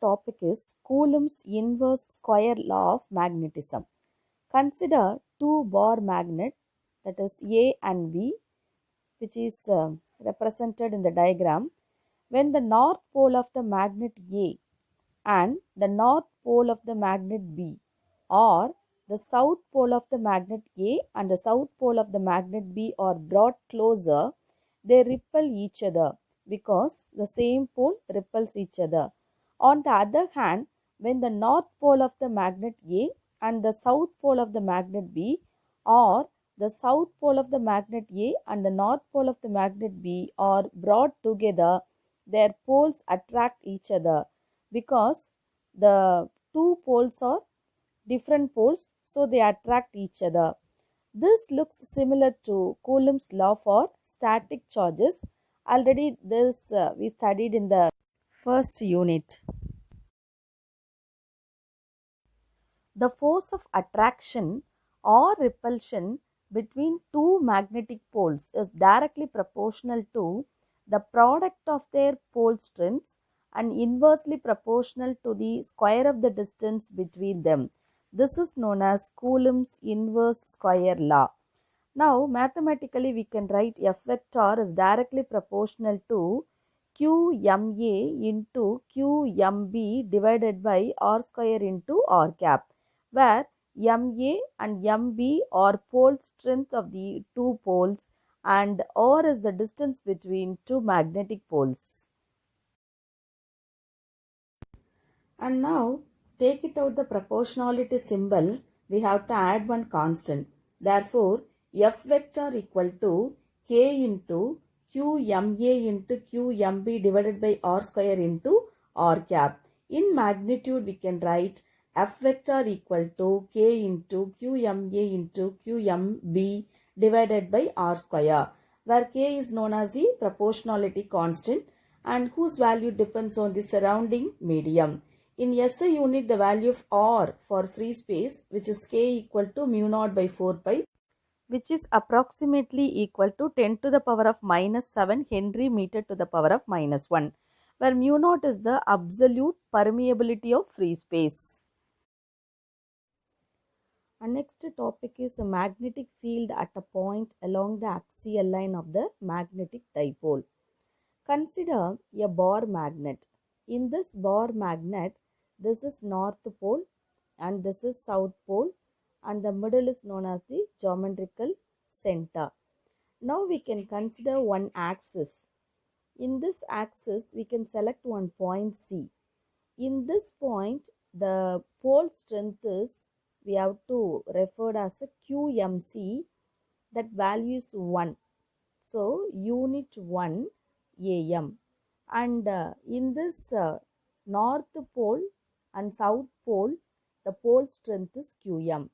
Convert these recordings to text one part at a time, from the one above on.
topic is Coulomb's inverse square law of magnetism. Consider two bar magnet, that is A and B, which is represented in the diagram. When the north pole of the magnet A and the north pole of the magnet B, or the south pole of the magnet A and the south pole of the magnet B are brought closer, they repel each other because the same pole repels each other. On the other hand, when the north pole of the magnet A and the south pole of the magnet B, or the south pole of the magnet A and the north pole of the magnet B are brought together, their poles attract each other because the two poles are different poles, so they attract each other. This looks similar to Coulomb's law for static charges. Already this we studied in the first unit. The force of attraction or repulsion between two magnetic poles is directly proportional to the product of their pole strengths and inversely proportional to the square of the distance between them. This is known as Coulomb's inverse square law. Now, mathematically, we can write F vector is directly proportional to QMA into QMB divided by R square into R cap, where MA and MB are pole strength of the two poles and R is the distance between two magnetic poles. And now, take it out the proportionality symbol, we have to add one constant. Therefore, F vector equal to K into QMA into QMB divided by R square into R cap. In magnitude, we can write F vector equal to K into QMA into QMB divided by R square, where K is known as the proportionality constant and whose value depends on the surrounding medium. In SI unit, the value of R for free space, which is K equal to mu naught by 4 pi, which is approximately equal to 10 to the power of minus 7 Henry meter to the power of minus 1, where mu naught is the absolute permeability of free space. Our next topic is a magnetic field at a point along the axial line of the magnetic dipole. Consider a bar magnet. In this bar magnet, this is north pole and this is south pole, and the middle is known as the geometrical center. Now we can consider one axis. In this axis, we can select one point C. In this point, the pole strength is, we have to refer as a QMC, that value is 1. So, unit 1 AM. And in this north pole and south pole, the pole strength is QM.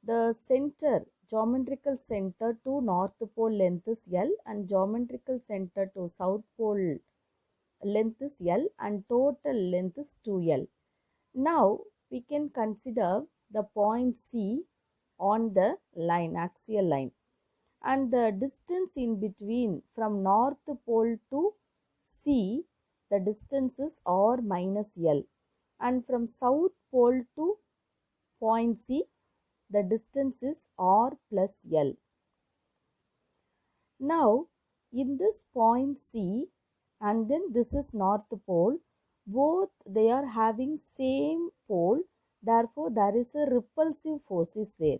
The center, geometrical center to north pole length is L and geometrical center to south pole length is L and total length is 2L. Now we can consider the point C on the line, axial line, and the distance in between from north pole to C, the distance is R minus L, and from south pole to point C, the distance is R plus L. Now, in this point C and then this is north pole, both they are having same pole, therefore there is a repulsive force is there.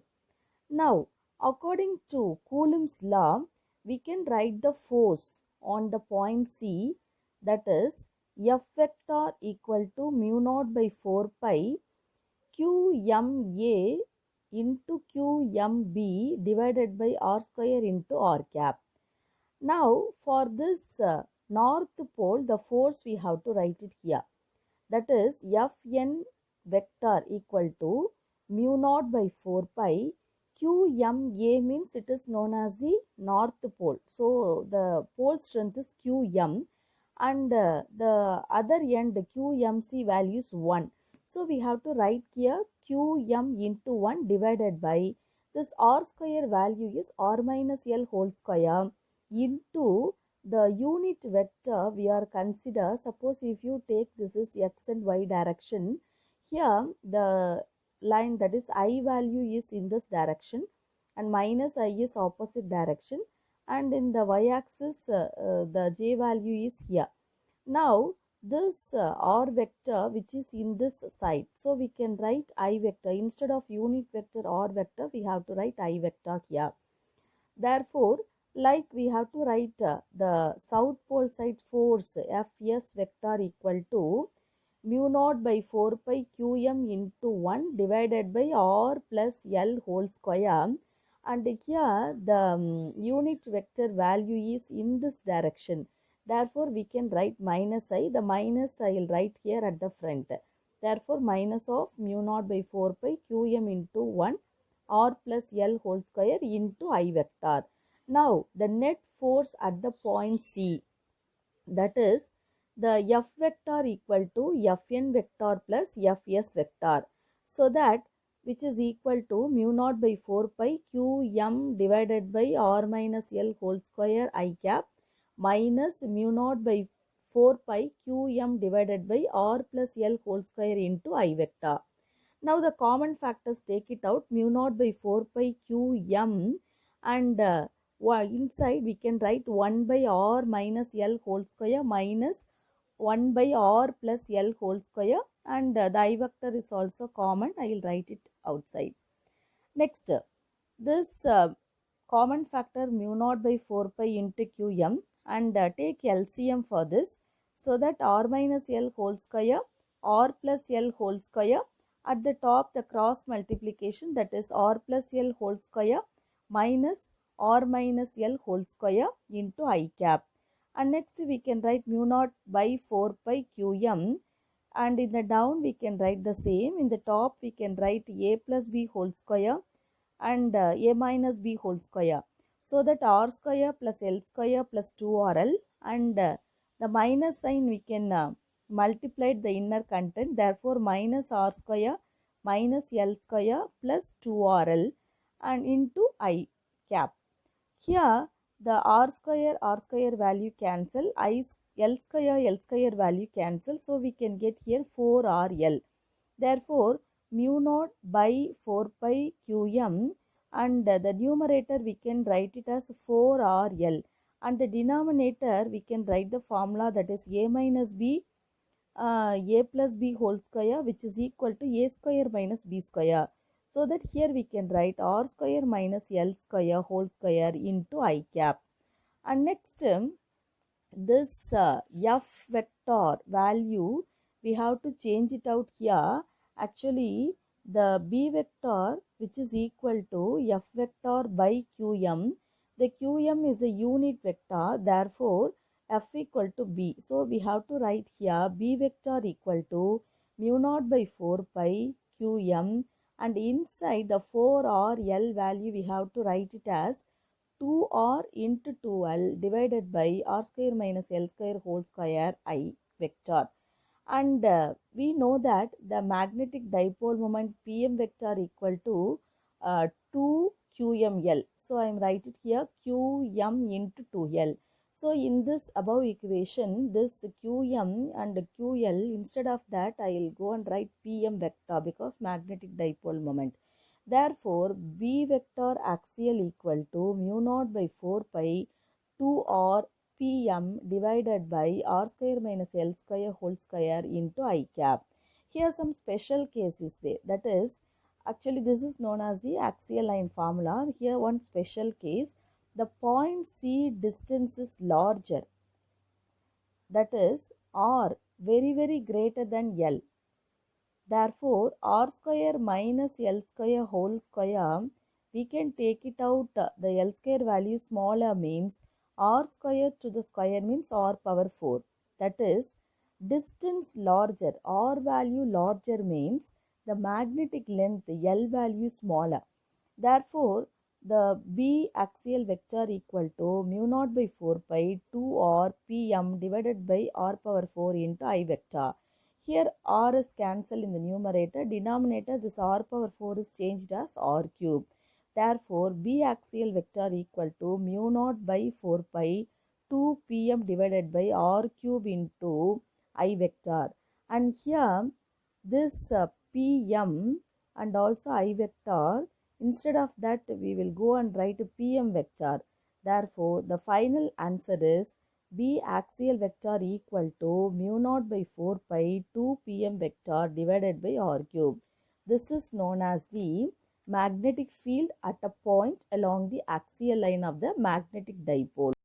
Now, according to Coulomb's law, we can write the force on the point C, that is F vector equal to mu naught by 4 pi QMA into QMB divided by R square into R cap. Now, for this north pole, the force we have to write it here. That is Fn vector equal to mu naught by 4 pi QMA means it is known as the north pole. So, the pole strength is QM and the other end, the QMC value is 1. So, we have to write here QM into 1 divided by this R square value is R minus L whole square into the unit vector we are consider, suppose if you take this is x and y direction, here the line that is I value is in this direction and minus I is opposite direction, and in the y axis the j value is here. Now this r vector which is in this side, so we can write I vector instead of unit vector r vector, we have to write I vector here. Therefore, like we have to write the south pole side force Fs vector equal to mu naught by 4 pi qm into 1 divided by r plus L whole square, and here the unit vector value is in this direction. Therefore, we can write minus I. The minus I will write here at the front. Therefore, minus of mu naught by 4 pi qm into 1 r plus L whole square into I vector. Now, the net force at the point C, that is the F vector equal to Fn vector plus Fs vector. So that which is equal to mu naught by 4 pi qm divided by r minus L whole square I cap minus mu naught by 4 pi qm divided by r plus L whole square into I vector. Now the common factors, take it out, mu naught by 4 pi qm, and inside we can write 1 by r minus L whole square minus 1 by r plus L whole square, and the I vector is also common. I will write it outside. Next, this common factor mu naught by 4 pi into qm, and take LCM for this, so that r minus L whole square, r plus L whole square, at the top the cross multiplication, that is r plus L whole square minus r minus L whole square into I cap. And next we can write mu naught by 4 pi qm, and in the down we can write the same. In the top we can write a plus b whole square and a minus b whole square, so that r square plus L square plus 2rl, and the minus sign we can multiplied the inner content, therefore minus r square minus L square plus 2rl and into I cap. Here the r square value cancel, L square value cancel, so we can get here 4rl. Therefore mu naught by 4 pi qm, and the numerator we can write it as 4rl, and the denominator we can write the formula, that is a minus b a plus b whole square, which is equal to a square minus b square. So that here we can write r square minus L square whole square into I cap. And next, this F vector value, we have to change it out here. Actually, the b vector which is equal to F vector by qm, the qm is a unit vector, therefore F equal to b. So we have to write here b vector equal to mu naught by 4 pi qm, and inside the 4rl value we have to write it as 2r into 2l divided by r square minus L square whole square I vector. And we know that the magnetic dipole moment Pm vector equal to 2 qml. So I am writing here qm into 2l. So in this above equation, this qm and ql, instead of that I will go and write Pm vector because magnetic dipole moment. Therefore, b vector axial equal to mu naught by 4 pi 2r Pm divided by r square minus L square whole square into I cap. Here some special case is there, that is, actually this is known as the axial line formula. Here one special case, the point C distance is larger, that is r very greater than L. Therefore, r square minus L square whole square, we can take it out, the L square value smaller means r square to the square means r power 4. That is, distance larger, r value larger means the magnetic length L value smaller. Therefore, the b axial vector equal to mu naught by 4 pi 2r Pm divided by r power 4 into I vector. Here r is cancelled in the numerator, denominator this r power 4 is changed as r cube. Therefore, b axial vector equal to mu naught by 4 pi 2pm divided by r cube into I vector. And here this pm and also I vector, instead of that we will go and write pm vector. Therefore, the final answer is B axial vector equal to mu naught by 4 pi 2 pm vector divided by r cube. This is known as the magnetic field at a point along the axial line of the magnetic dipole.